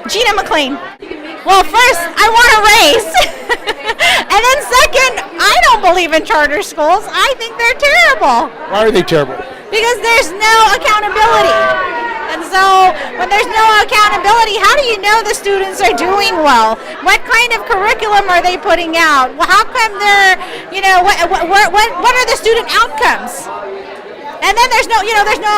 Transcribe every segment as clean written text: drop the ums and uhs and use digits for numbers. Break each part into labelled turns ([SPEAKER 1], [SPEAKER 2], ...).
[SPEAKER 1] Gina McLean. Well, first, I want to raise. And then second, I don't believe in charter schools. I think they're terrible.
[SPEAKER 2] Why are they terrible?
[SPEAKER 1] Because there's no accountability. And so when there's no accountability, how do you know the students are doing well? What kind of curriculum are they putting out? Well, how come they're, what are the student outcomes? And then there's no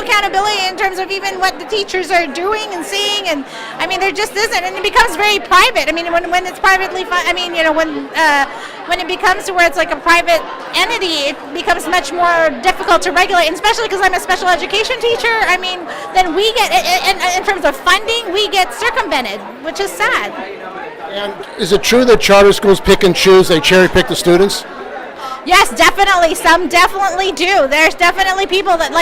[SPEAKER 1] accountability in terms of even what the teachers are doing and seeing, and I mean there just isn't, and it becomes very private. I mean when it's privately, when it becomes to where it's like a private entity, it becomes much more difficult to regulate, and especially because I'm a special education teacher. I mean, then we get, in terms of funding, we get circumvented, which is sad.
[SPEAKER 2] And is it true that charter schools pick and choose? They cherry pick the students?
[SPEAKER 1] Yes, definitely. Some definitely do. There's definitely people that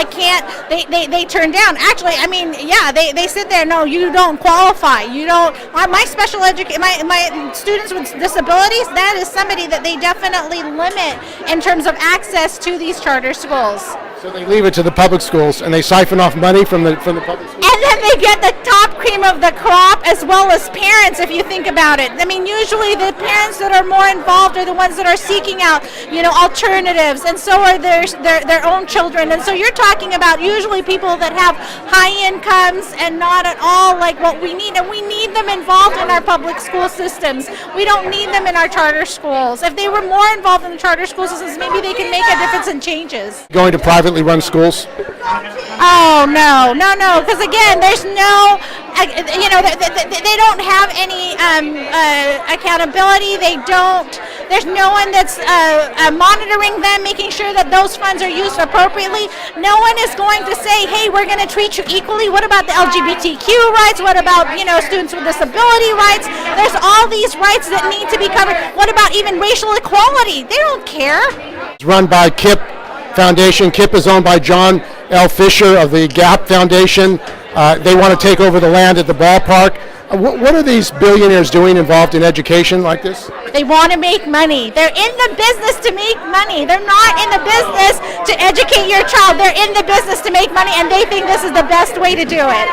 [SPEAKER 1] they turn down. Actually, I mean, yeah, they sit there. No, you don't qualify. You don't. My special my students with disabilities. That is somebody that they definitely limit in terms of access to these charter schools.
[SPEAKER 2] So they leave it to the public schools, and they siphon off money from the public schools.
[SPEAKER 1] And then they get the top cream of the crop, as well as parents, if you think about it. I mean, usually the parents that are more involved are the ones that are seeking out, alternatives, and so are their own children. And so you're talking about usually people that have high incomes and not at all like what we need. And we need them involved in our public school systems. We don't need them in our charter schools. If they were more involved in the charter school systems, maybe they can make a difference and changes.
[SPEAKER 2] Going to privately run schools?
[SPEAKER 1] Oh, no, because again, there's no, they don't have any accountability. There's no one that's monitoring them, making sure that those funds are used appropriately. No one is going to say, hey, we're going to treat you equally. What about the LGBTQ rights? What about, students with disability rights? There's all these rights that need to be covered. What about even racial equality? They don't care.
[SPEAKER 2] It's run by KIP Foundation. KIP is owned by John L. Fisher of the GAP Foundation. They want to take over the land at the ballpark. What are these billionaires doing involved in education like this?
[SPEAKER 1] They want to make money. They're in the business to make money. They're not in the business to educate your child. They're in the business to make money, and they think this is the best way to do it.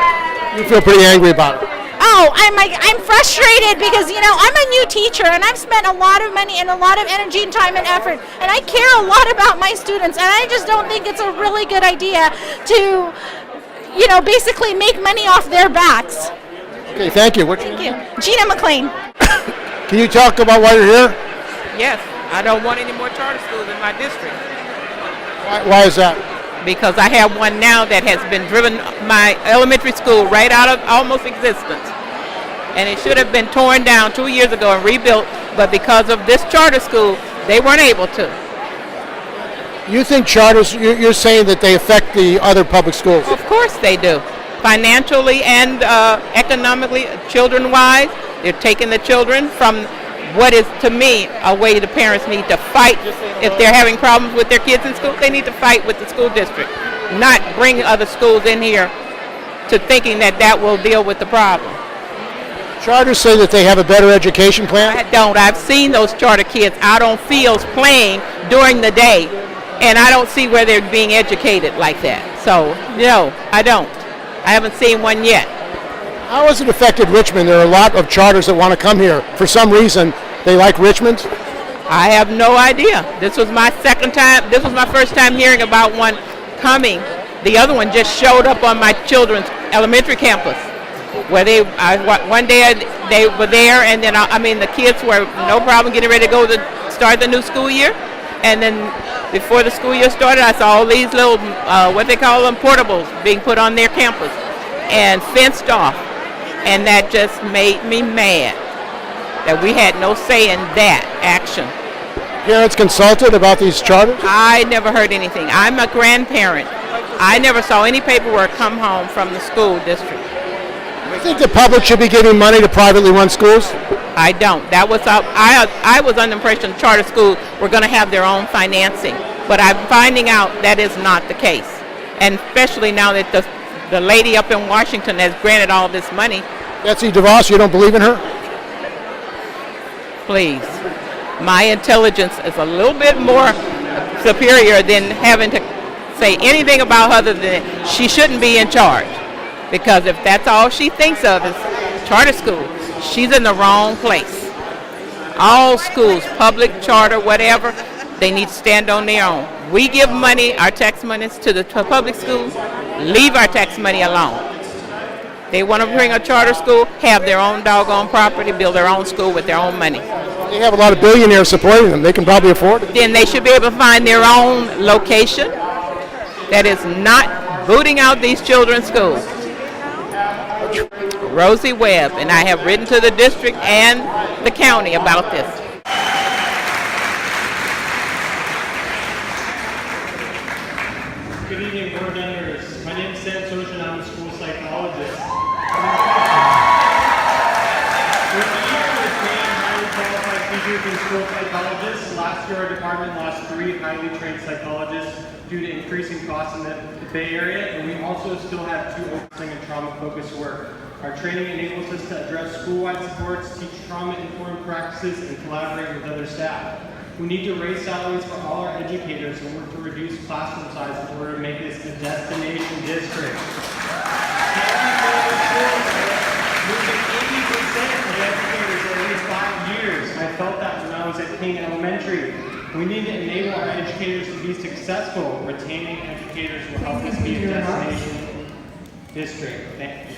[SPEAKER 2] You feel pretty angry about it?
[SPEAKER 1] Oh, I'm frustrated because, I'm a new teacher, and I've spent a lot of money and a lot of energy and time and effort, and I care a lot about my students, and I just don't think it's a really good idea to, basically make money off their backs.
[SPEAKER 2] Okay, thank you.
[SPEAKER 1] Thank you. Gina McLean.
[SPEAKER 2] Can you talk about why you're here?
[SPEAKER 3] Yes, I don't want any more charter schools in my district.
[SPEAKER 2] Why is that?
[SPEAKER 3] Because I have one now that has been driven my elementary school right out of almost existence. And it should have been torn down 2 years ago and rebuilt, but because of this charter school, they weren't able to.
[SPEAKER 2] You think charters, you're saying that they affect the other public schools?
[SPEAKER 3] Of course they do. Financially and economically, children-wise, they're taking the children from what is, to me, a way the parents need to fight. If they're having problems with their kids in school, they need to fight with the school district, not bring other schools in here to thinking that will deal with the problem.
[SPEAKER 2] Charters say that they have a better education plan?
[SPEAKER 3] I don't. I've seen those charter kids out on fields playing during the day, and I don't see where they're being educated like that. So, no, I don't. I haven't seen one yet.
[SPEAKER 2] How has it affected Richmond? There are a lot of charters that want to come here. For some reason, they like Richmond?
[SPEAKER 3] I have no idea. This was my second time. This was my first time hearing about one coming. The other one just showed up on my children's elementary campus, where one day they were there, and then the kids were no problem getting ready to go to start the new school year, and then before the school year started, I saw all these little what they call them, portables being put on their campus and fenced off, and that just made me mad that we had no say in that action.
[SPEAKER 2] Parents consulted about these charters?
[SPEAKER 3] I never heard anything. I'm a grandparent. I never saw any paperwork come home from the school district.
[SPEAKER 2] You think the public should be giving money to privately run schools?
[SPEAKER 3] I don't. That was I was under the impression charter schools were going to have their own financing, but I'm finding out that is not the case, and especially now that the lady up in Washington has granted all this money.
[SPEAKER 2] Betsy DeVos, you don't believe in her?
[SPEAKER 3] Please. My intelligence is a little bit more superior than having to say anything about her other than she shouldn't be in charge. Because if that's all she thinks of is charter school, she's in the wrong place. All schools, public, charter, whatever, they need to stand on their own. We give money, our tax monies, to the public schools. Leave our tax money alone. They want to bring a charter school, have their own doggone property, build their own school with their own money.
[SPEAKER 2] They have a lot of billionaires supporting them. They can probably afford it.
[SPEAKER 3] Then they should be able to find their own location that is not booting out these children's schools. Rosie Webb, and I have written to the district and the county about this.
[SPEAKER 4] Good evening, board members. My name is Sam Sosha, and I'm a school psychologist. With the year of training highly qualified teachers and school psychologists, last year our department lost 3 highly trained psychologists due to increasing costs in the Bay Area, and we also still have 2 opening and trauma-focused work. Our training enables us to address school-wide supports, teach trauma-informed practices, and collaborate with other staff. We need to raise salaries for all our educators and work to reduce classroom size in order to make this a destination district. Moving 80% of educators in at least 5 years. I felt that when I was at King Elementary. We need to enable our educators to be successful. Retaining educators will help us be a destination district. Thank you.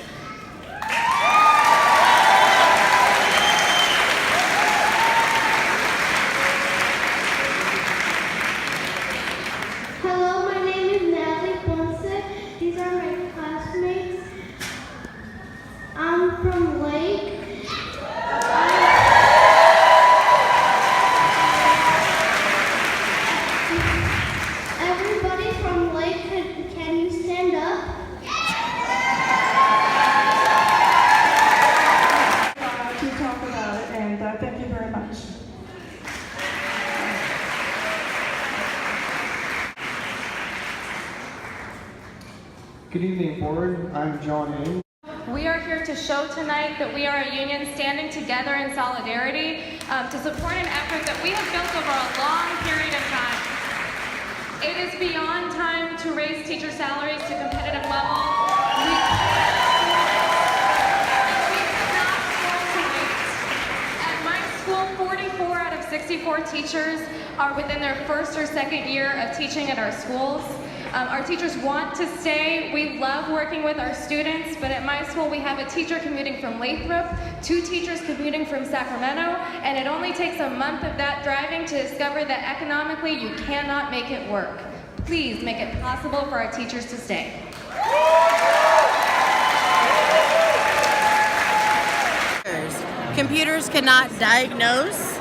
[SPEAKER 5] Hello, my name is Natalie Ponce. These are my classmates. I'm from Lake. Everybody from Lake, can you stand up?
[SPEAKER 6] To talk about it, and thank you very much.
[SPEAKER 4] Good evening, board. I'm John Ames.
[SPEAKER 7] We are here to show tonight that we are a union standing together in solidarity to support an effort that we have built over a long period of time. It is beyond time to raise teacher salaries to competitive level. We cannot afford to wait. At my school, 44 out of 64 teachers are within their first or second year of teaching at our schools. Our teachers want to stay. We love working with our students, but at my school we have a teacher commuting from Lathrop, 2 teachers commuting from Sacramento, and it only takes a month of that driving to discover that economically you cannot make it work. Please make it possible for our teachers to stay.
[SPEAKER 8] Computers cannot diagnose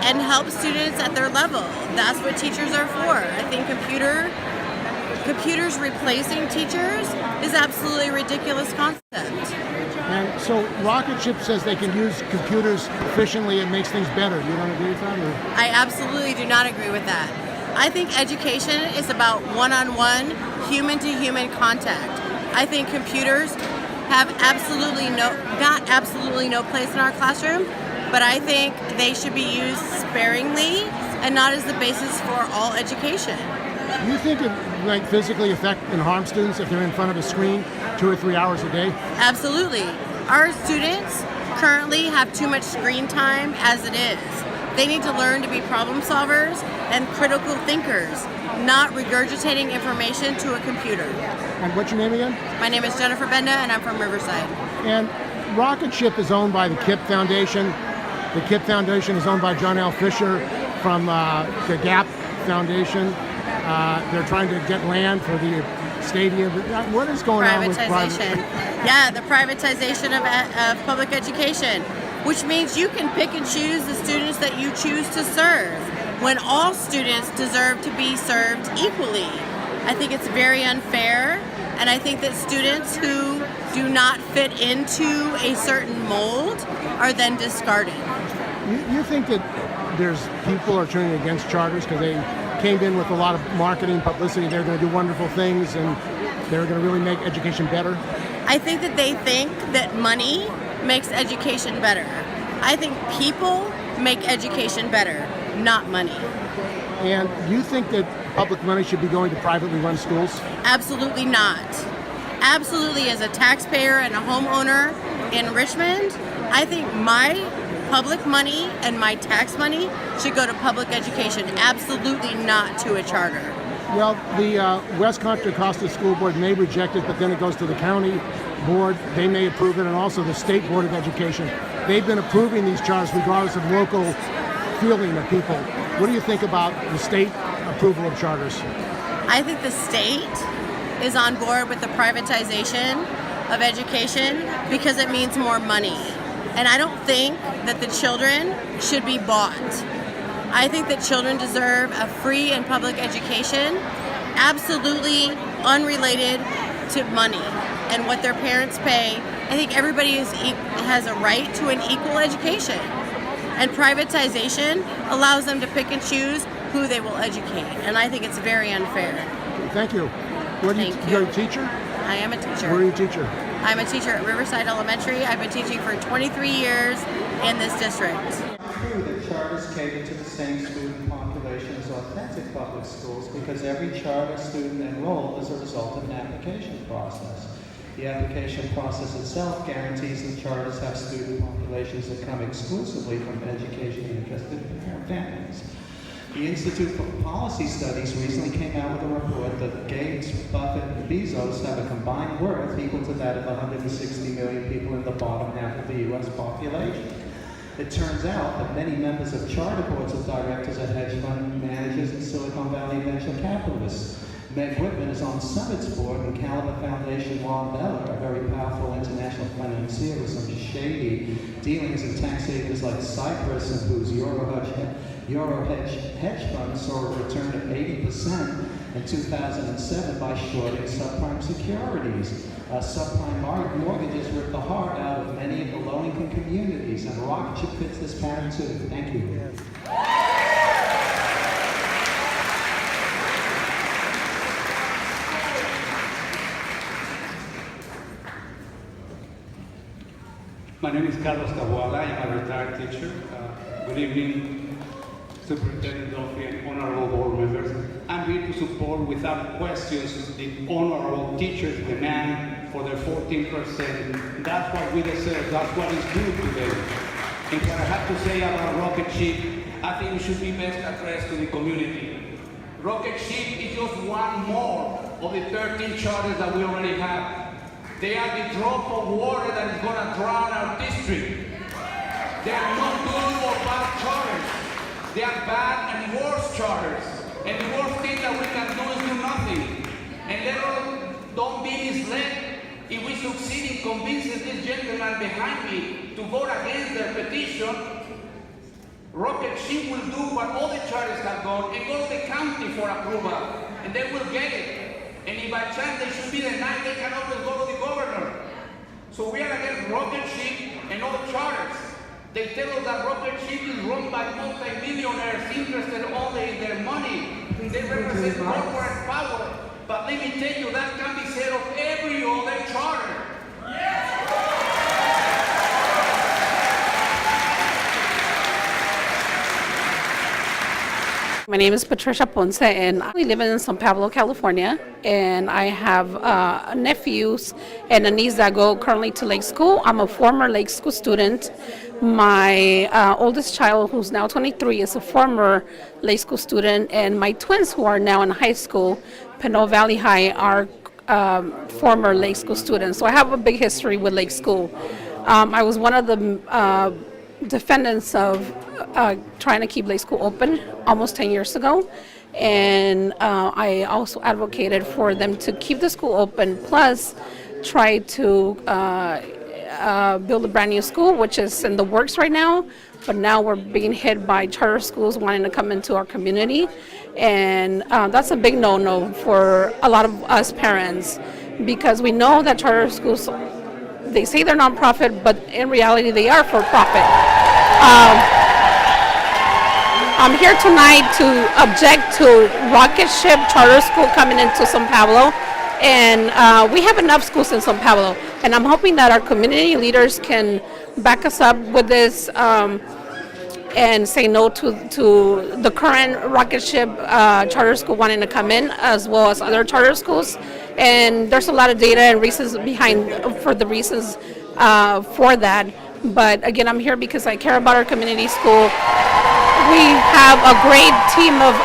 [SPEAKER 8] and help students at their level. That's what teachers are for. I think computers replacing teachers is absolutely a ridiculous concept.
[SPEAKER 2] And so Rocketship says they can use computers efficiently and makes things better. You don't agree with that? Or?
[SPEAKER 8] I absolutely do not agree with that. I think education is about one-on-one, human-to-human contact. I think computers have not absolutely no place in our classroom, but I think they should be used sparingly and not as the basis for all education.
[SPEAKER 2] Do you think it might physically affect and harm students if they're in front of a screen 2 or 3 hours a day?
[SPEAKER 8] Absolutely. Our students currently have too much screen time as it is. They need to learn to be problem solvers and critical thinkers, not regurgitating information to a computer.
[SPEAKER 2] And what's your name again?
[SPEAKER 8] My name is Jennifer Benda, and I'm from Riverside.
[SPEAKER 2] And Rocketship is owned by the KIPP Foundation. The KIPP Foundation is owned by John L. Fisher from the Gap Foundation. They're trying to get land for the stadium. What is going on with
[SPEAKER 8] privatization? Yeah, the privatization of public education, which means you can pick and choose the students that you choose to serve when all students deserve to be served equally. I think it's very unfair, and I think that students who do not fit into a certain mold are then discarded.
[SPEAKER 2] You think that there's people are turning against charters because they came in with a lot of marketing publicity, they're going to do wonderful things and they're going to really make education better?
[SPEAKER 8] I think that they think that money makes education better. I think people make education better, not money.
[SPEAKER 2] And you think that public money should be going to privately run schools?
[SPEAKER 8] Absolutely not. Absolutely, as a taxpayer and a homeowner in Richmond, I think my public money and my tax money should go to public education, absolutely not to a charter.
[SPEAKER 2] Well, the West Contra Costa School Board may reject it, but then it goes to the county board. They may approve it, and also the State Board of Education. They've been approving these charters regardless of local feeling of people. What do you think about the state approval of charters?
[SPEAKER 8] I think the state is on board with the privatization of education because it means more money. And I don't think that the children should be bought. I think that children deserve a free and public education, absolutely unrelated to money and what their parents pay. I think everybody has a right to an equal education. And privatization allows them to pick and choose who they will educate. And I think it's very unfair.
[SPEAKER 2] Thank you. You're a teacher?
[SPEAKER 8] I am a teacher.
[SPEAKER 2] Where are you a teacher?
[SPEAKER 8] I'm a teacher at Riverside Elementary. I've been teaching for 23 years in this district.
[SPEAKER 9] True that charters cater to the same student population as authentic public schools because every charter student enrolled is a result of an application process. The application process itself guarantees that charters have student populations that come exclusively from educationally interested families. The Institute for Policy Studies recently came out with a report that Gates, Buffett, and Bezos have a combined worth equal to that of 160 million people in the bottom half of the U.S. population. It turns out that many members of charter boards of directors are hedge fund managers and Silicon Valley venture capitalists. Meg Whitman is on Summit's board, and Caliber Foundation Ron Beller, a very powerful international financier with some shady dealings in tax havens like Cyprus, and whose Euro hedge fund saw a return of 80% in 2007 by shorting subprime securities. Subprime mortgages ripped the heart out of many of the low-income communities, and Rocketship fits this pattern too. Thank you.
[SPEAKER 10] My name is Carlos Taboada. I am a retired teacher. Good evening, Superintendent Duffy and honorable board members. I'm here to support without questions the honorable teachers' demand for their 14%. That's what we deserve. That's what is due today. And what I have to say about Rocketship, I think it should be best addressed to the community. Rocketship is just one more of the 13 charters that we already have. They are the drop of water that is going to drown our district. They are not good or bad charters. They are bad and worse charters. And the worst thing that we can do is do nothing. And let us don't be misled. If we succeed in convincing this gentleman behind me to vote against their petition, Rocketship will do what all the charters have done and go to the county for approval. And they will get it. And if by chance they should be denied, they can always go to the governor. So we are against Rocketship and other charters. They tell us that Rocketship is run by multi-millionaires interested only in their money. And they represent corporate power. But let me tell you, that can be said of every other charter.
[SPEAKER 11] My name is Patricia Ponce, and I live in San Pablo, California, and I have nephews and a niece that go currently to Lake School. I'm a former Lake School student. My oldest child, who's now 23, is a former Lake School student, and my twins, who are now in high school, Pinot Valley High, are former Lake School students. So I have a big history with Lake School. I was one of the defendants of trying to keep Lake School open almost 10 years ago, and I also advocated for them to keep the school open, plus try to build a brand new school, which is in the works right now, but now we're being hit by charter schools wanting to come into our community, and that's a big no-no for a lot of us parents, because we know that charter schools, they say they're nonprofit, but in reality they are for profit. I'm here tonight to object to Rocketship Charter School coming into San Pablo, and we have enough schools in San Pablo. And I'm hoping that our community leaders can back us up with this and say no to the current Rocketship charter school wanting to come in, as well as other charter schools. And there's a lot of data and reasons behind for the reasons for that. But again, I'm here because I care about our community school. We have a great team of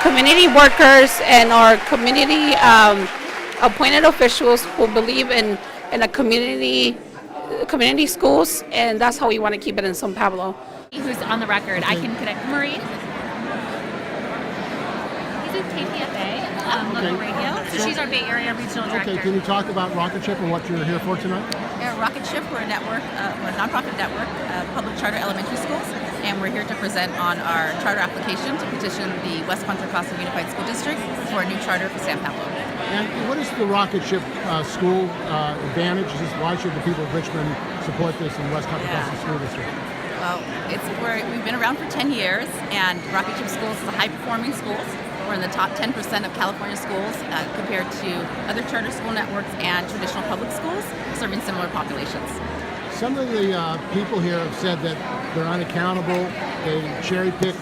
[SPEAKER 11] community workers and our community appointed officials who believe in a community schools, and that's how we want to keep it in San Pablo.
[SPEAKER 12] Who's on the record? I can connect Marie. He's with KPFA, local radio. So she's our Bay Area regional director.
[SPEAKER 2] Okay, can you talk about Rocketship and what you're here for tonight?
[SPEAKER 13] Yeah, Rocketship, we're a network, we're a nonprofit network of public charter elementary schools, and we're here to present on our charter application to petition the West Contra Costa Unified School District for a new charter for San Pablo.
[SPEAKER 2] And what is the Rocketship school advantage? Why should the people of Richmond support this in West Contra Costa School District?
[SPEAKER 13] Well, we've been around for 10 years, and Rocketship Schools is a high-performing schools. We're in the top 10% of California schools compared to other charter school networks and traditional public schools serving similar populations.
[SPEAKER 2] Some of the people here have said that they're unaccountable, they cherry-pick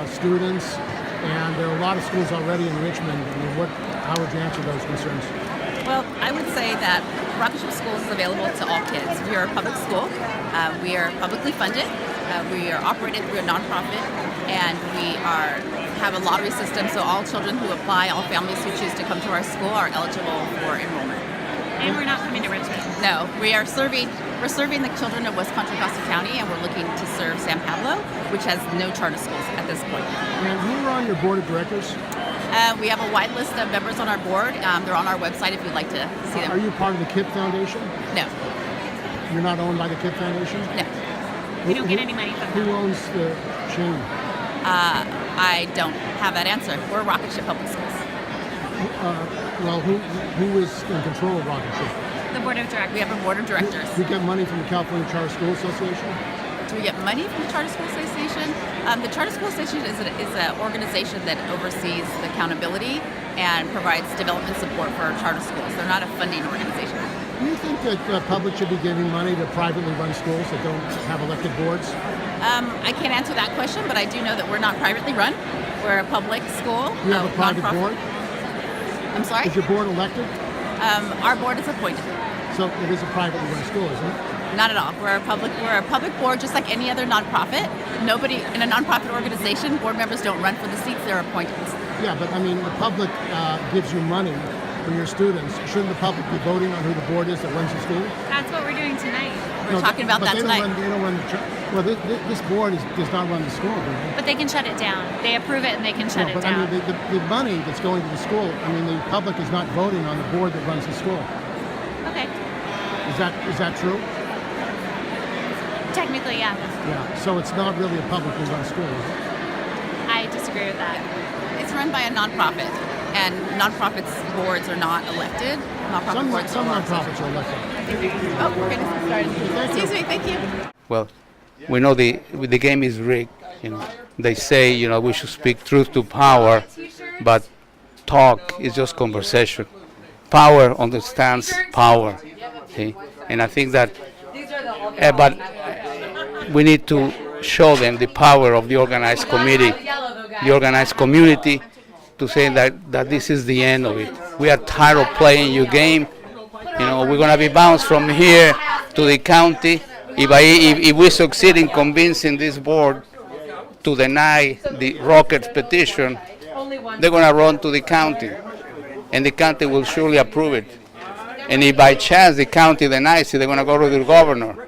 [SPEAKER 2] students, and there are a lot of schools already in Richmond. I mean, how would you answer those concerns?
[SPEAKER 13] Well, I would say that Rocketship Schools is available to all kids. We are a public school. We are publicly funded. We are operated through a nonprofit, and we have a lottery system, so all children who apply, all families who choose to come to our school are eligible for enrollment.
[SPEAKER 12] And we're not coming to Richmond.
[SPEAKER 13] No, we're serving the children of West Contra Costa County, and we're looking to serve San Pablo, which has no charter schools at this point.
[SPEAKER 2] And who are on your board of directors?
[SPEAKER 13] We have a wide list of members on our board. They're on our website if you'd like to see them.
[SPEAKER 2] Are you part of the KIP Foundation?
[SPEAKER 13] No.
[SPEAKER 2] You're not owned by the KIP Foundation?
[SPEAKER 13] No.
[SPEAKER 12] We don't get any money from
[SPEAKER 2] Who owns the chain?
[SPEAKER 13] I don't have that answer. We're Rocketship Public Schools.
[SPEAKER 2] Well, who is in control of Rocketship?
[SPEAKER 12] The board of directors.
[SPEAKER 13] We have a board of directors.
[SPEAKER 2] Do you get money from the California Charter School Association?
[SPEAKER 13] Do we get money from the Charter School Association? The Charter School Association is an organization that oversees the accountability and provides development support for charter schools. They're not a funding organization.
[SPEAKER 2] Do you think that the public should be giving money to privately run schools that don't have elected boards?
[SPEAKER 13] I can't answer that question, but I do know that we're not privately run. We're a public school.
[SPEAKER 2] Do you have a private board?
[SPEAKER 13] I'm sorry?
[SPEAKER 2] Is your board elected?
[SPEAKER 13] Our board is appointed.
[SPEAKER 2] So it is a privately run school, isn't it?
[SPEAKER 13] Not at all. We're a public board just like any other nonprofit. Nobody in a nonprofit organization, board members don't run for the seats, they're appointed.
[SPEAKER 2] Yeah, but I mean, the public gives you money for your students. Shouldn't the public be voting on who the board is that runs the school?
[SPEAKER 12] That's what we're doing tonight.
[SPEAKER 13] We're talking about that tonight.
[SPEAKER 2] They don't run well, this board does not run the school, do they?
[SPEAKER 12] But they can shut it down. They approve it and they can shut it
[SPEAKER 2] but
[SPEAKER 12] down.
[SPEAKER 2] I mean, the money that's going to the school, I mean, the public is not voting on the board that runs the school.
[SPEAKER 12] Okay.
[SPEAKER 2] Is that true?
[SPEAKER 12] Technically, yeah.
[SPEAKER 2] Yeah, so it's not really a publicly run school, is it?
[SPEAKER 12] I disagree with that.
[SPEAKER 13] It's run by a nonprofit, and nonprofits' boards are not elected.
[SPEAKER 2] Some nonprofits are elected.
[SPEAKER 13] Oh, we're going to start. Excuse me, thank you.
[SPEAKER 10] Well, we know the game is rigged. They say we should speak truth to power, but talk is just conversation. Power understands power, see? And I think that, but we need to show them the power of the organized committee, the organized community, to say that this is the end of it. We are tired of playing your game. We're going to be bounced from here to the county. If we succeed in convincing this board to deny the Rockets petition, they're going to run to the county, and the county will surely approve it. And if by chance the county denies it, they're going to go to the governor,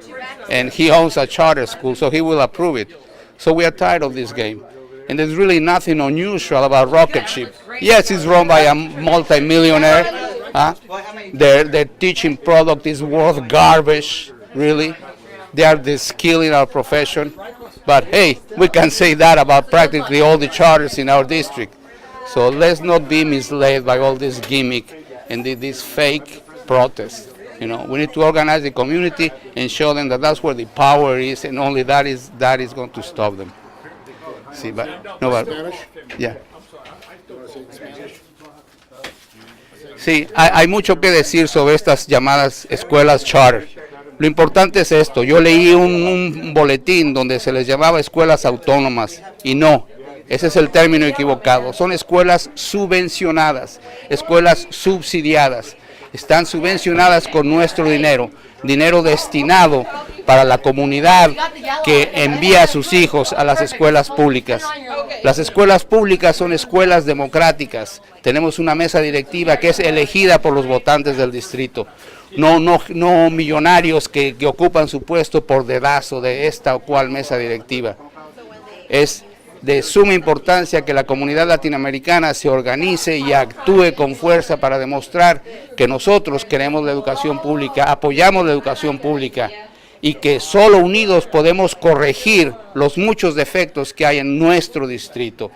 [SPEAKER 10] and he owns a charter school, so he will approve it. So we are tired of this game. And there's really nothing unusual about Rocketship. Yes, it's run by a multi-millionaire. Their teaching product is worth garbage, really. They are the skill in our profession. But hey, we can say that about practically all the charters in our district. So let's not be misled by all this gimmick and this fake protest. We need to organize the community and show them that that's where the power is, and only that is going to stop them. See, but no, but
[SPEAKER 2] Spanish?
[SPEAKER 10] yeah. Sí, hay mucho que decir sobre estas llamadas escuelas charter. Lo importante es esto, yo leí un boletín donde se les llamaba escuelas autónomas y no, ese es el término equivocado, son escuelas subvencionadas, escuelas subsidiadas, están subvencionadas con nuestro dinero, dinero destinado para la comunidad que envía a sus hijos a las escuelas públicas. Las escuelas públicas son escuelas democráticas, tenemos una mesa directiva que es elegida por los votantes del distrito. No millonarios que ocupan su puesto por dedazo de esta o cual mesa directiva. Es de suma importancia que la comunidad latinoamericana se organice y actúe con fuerza para demostrar que nosotros queremos la educación pública, apoyamos la educación pública y que solo unidos podemos corregir los muchos defectos que hay en nuestro distrito.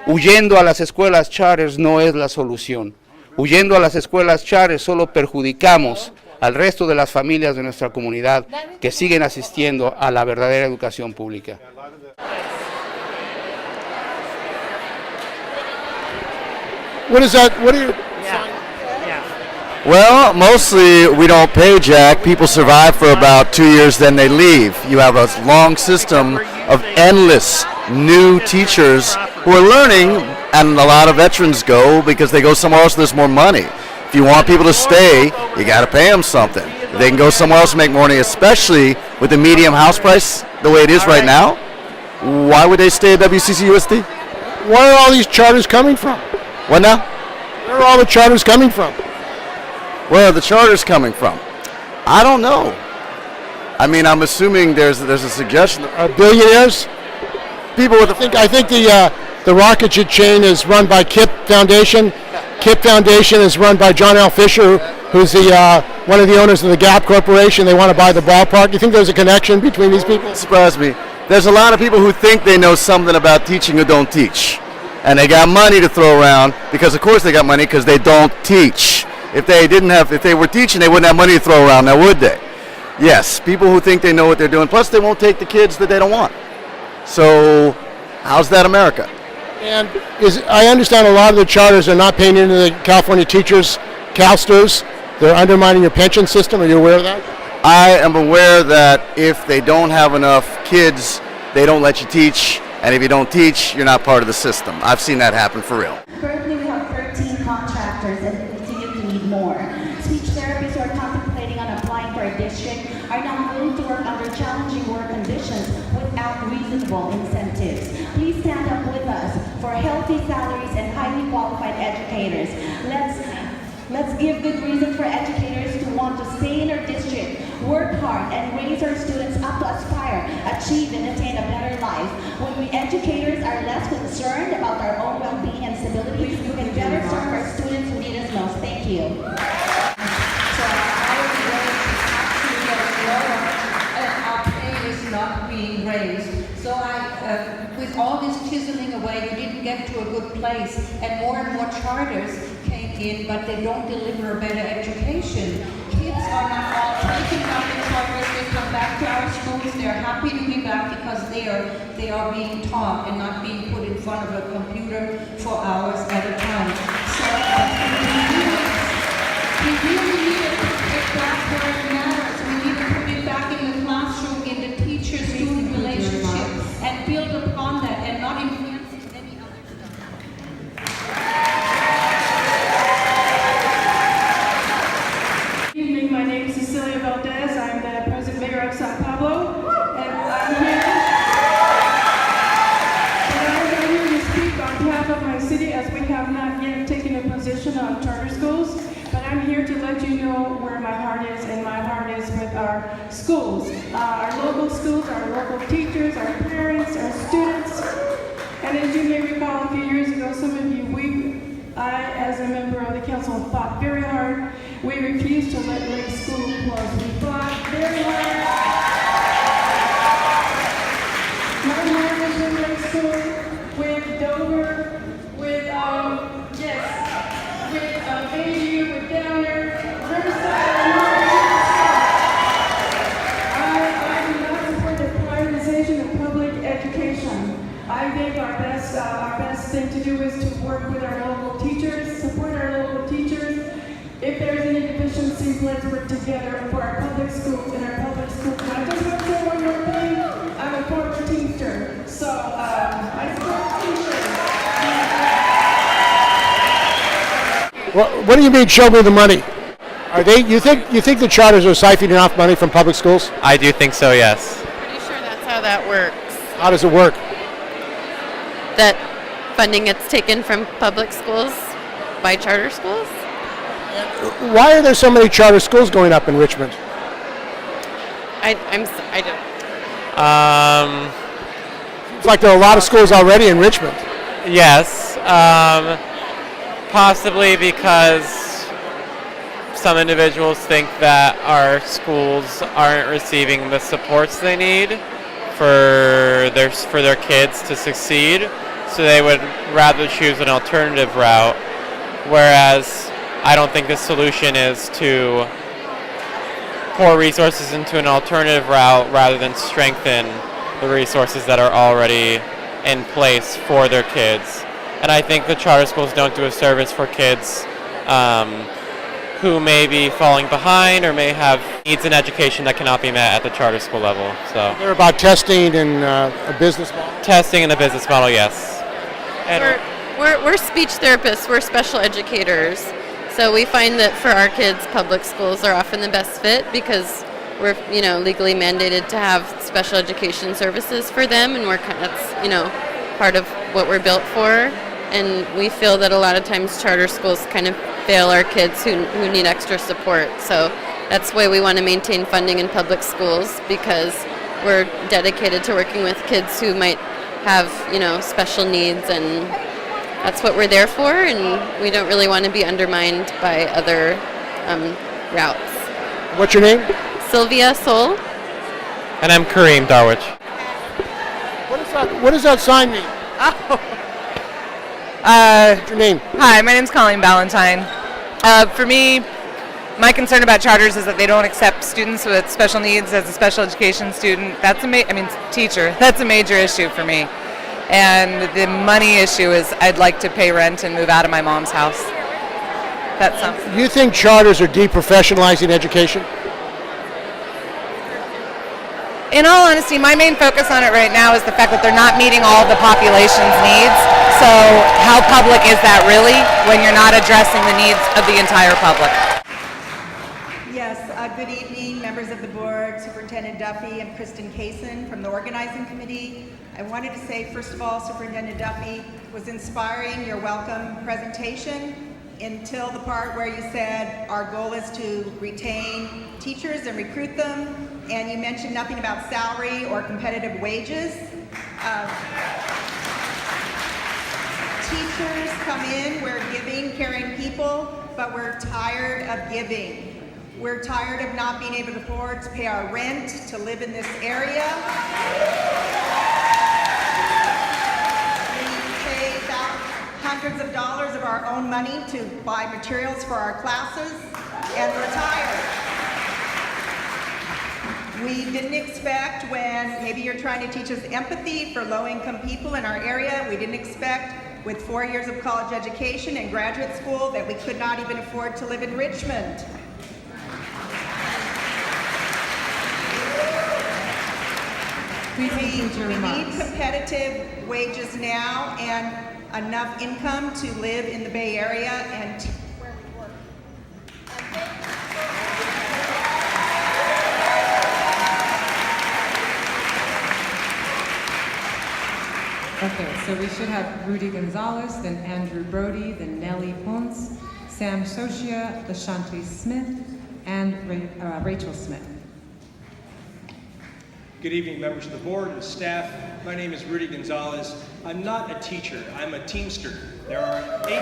[SPEAKER 10] Huyendo a las escuelas charters no es la solución. Huyendo a las escuelas charters solo perjudicamos al resto de las familias de nuestra comunidad que siguen asistiendo a la verdadera educación pública.
[SPEAKER 2] What is that? What are you?
[SPEAKER 14] Well, mostly we don't pay Jack. People survive for about 2 years, then they leave. You have a long system of endless new teachers who are learning, and a lot of veterans go because they go somewhere else there's more money. If you want people to stay, you got to pay them something. If they can go somewhere else and make more money, especially with the medium house price the way it is right now, why would they stay at WCCSD?
[SPEAKER 2] Where are all these charters coming from?
[SPEAKER 14] What now?
[SPEAKER 2] Where are all the charters coming from?
[SPEAKER 14] Where are the charters coming from? I don't know. I mean, I'm assuming there's a suggestion.
[SPEAKER 2] Billionaires?
[SPEAKER 14] People with
[SPEAKER 2] I think the Rocketship chain is run by KIP Foundation. KIP Foundation is run by John L. Fisher, who's one of the owners of the Gap Corporation. They want to buy the ballpark. Do you think there's a connection between these people?
[SPEAKER 14] It surprised me. There's a lot of people who think they know something about teaching who don't teach. And they got money to throw around because, of course, they got money because they don't teach. If they were teaching, they wouldn't have money to throw around now, would they? Yes, people who think they know what they're doing. Plus, they won't take the kids that they don't want. So, how's that America?
[SPEAKER 2] And I understand a lot of the charters are not paying into the California teachers, CalSTRS. They're undermining your pension system. Are you aware of that?
[SPEAKER 14] I am aware that if they don't have enough kids, they don't let you teach. And if you don't teach, you're not part of the system. I've seen that happen for real.
[SPEAKER 15] Currently, we have 13 contractors and we continue to need more. Speech therapists who are contemplating on applying for a district are now willing to work under challenging work conditions without reasonable incentives. Please stand up with us for healthy salaries and highly qualified educators. Let's give good reason for educators to want to stay in our district, work hard, and raise our students up to aspire, achieve, and attain a better life. When we educators are less concerned about our own well-being and stability, we can better serve our students who need us most. Thank you.
[SPEAKER 16] So I would like to our pay is not being raised. So with all this chiseling away, we didn't get to a good place, and more charters came in, but they don't deliver a better education. Kids are not all taking up the charters. They come back to our schools. They're happy to be back because they are being taught and not being put in front of a computer for hours at a time. So we really need to put it back where it matters. We need to put it back in the classroom, in the teacher-student relationship, and build upon that and not influence any other
[SPEAKER 6] Good evening, my name is Cecilia Valdez. I'm the present mayor of Sao Paulo, and I'm here to speak on behalf of my city, as we have not yet taken a position on charter schools, but I'm here to let you know where my heart is, and my heart is with our schools, our local schools, our local teachers, our parents, our students. And as you may recall, a few years ago, some of you, I, as a member of the council, fought very hard. We refused to let Lake School close. We fought very hard. My heart is in Lake School, with Dover, with Bayview, with Downer, Riverside, and I do not support the privatization of public education. I think our best thing to do is to work with our local teachers, support our local teachers, If there's any deficiencies, let's work together for our public schools and our public schools. I just want to say one more thing. I'm a former teacher, so I support teachers.
[SPEAKER 2] What do you mean, show me the money? Are they? You think the charters are siphoning off money from public schools?
[SPEAKER 17] I do think so, yes.
[SPEAKER 8] Pretty sure that's how that works.
[SPEAKER 2] How does it work?
[SPEAKER 8] That funding gets taken from public schools by charter schools?
[SPEAKER 2] Why are there so many charter schools going up in Richmond?
[SPEAKER 8] I don't.
[SPEAKER 2] It's like there are a lot of schools already in Richmond.
[SPEAKER 17] Yes, possibly because some individuals think that our schools aren't receiving the supports they need for their kids to succeed, so they would rather choose an alternative route, whereas I don't think the solution is to pour resources into an alternative route rather than strengthen the resources that are already in place for their kids. And I think the charter schools don't do a service for kids who may be falling behind or may have needs in education that cannot be met at the charter school level. So
[SPEAKER 2] They're about testing and a business model?
[SPEAKER 17] Testing and a business model, yes. And
[SPEAKER 8] We're speech therapists, we're special educators. So we find that for our kids, public schools are often the best fit because we're, legally mandated to have special education services for them, and that's, part of what we're built for. And we feel that a lot of times charter schools kind of fail our kids who need extra support. So that's why we want to maintain funding in public schools, because we're dedicated to working with kids who might have, special needs, and that's what we're there for, and we don't really want to be undermined by other routes.
[SPEAKER 2] What's your name?
[SPEAKER 8] Sylvia Sol.
[SPEAKER 17] And I'm Kareem Darwich.
[SPEAKER 2] What does that sign mean? What's your name?
[SPEAKER 18] Hi, my name's Colleen Ballantyne. For me, my concern about charters is that they don't accept students with special needs as a special education student. Teacher. That's a major issue for me. And the money issue is I'd like to pay rent and move out of my mom's house. That's something.
[SPEAKER 2] You think charters are deprofessionalizing education?
[SPEAKER 18] In all honesty, my main focus on it right now is the fact that they're not meeting all of the population's needs. So how public is that really when you're not addressing the needs of the entire public?
[SPEAKER 19] Yes, good evening, members of the board, Superintendent Duffy. I'm Kristen Kaysen from the organizing committee. I wanted to say, first of all, Superintendent Duffy, was inspiring your welcome presentation until the part where you said our goal is to retain teachers and recruit them, and you mentioned nothing about salary or competitive wages. Teachers come in, we're giving, caring people, but we're tired of giving. We're tired of not being able to afford to pay our rent, to live in this area. We pay hundreds of dollars of our own money to buy materials for our classes, and we're tired. We didn't expect, when maybe you're trying to teach us empathy for low-income people in our area, we didn't expect with 4 years of college education and graduate school that we could not even afford to live in Richmond. We need competitive wages now and enough income to live in the Bay Area and where we work.
[SPEAKER 20] Okay, so we should have Rudy Gonzalez, then Andrew Brody, then Nellie Ponce, Sam Socia, LaShantae Smith, and Rachel Smith.
[SPEAKER 21] Good evening, members of the board and staff. My name is Rudy Gonzalez. I'm not a teacher, I'm a teamster. There are 18...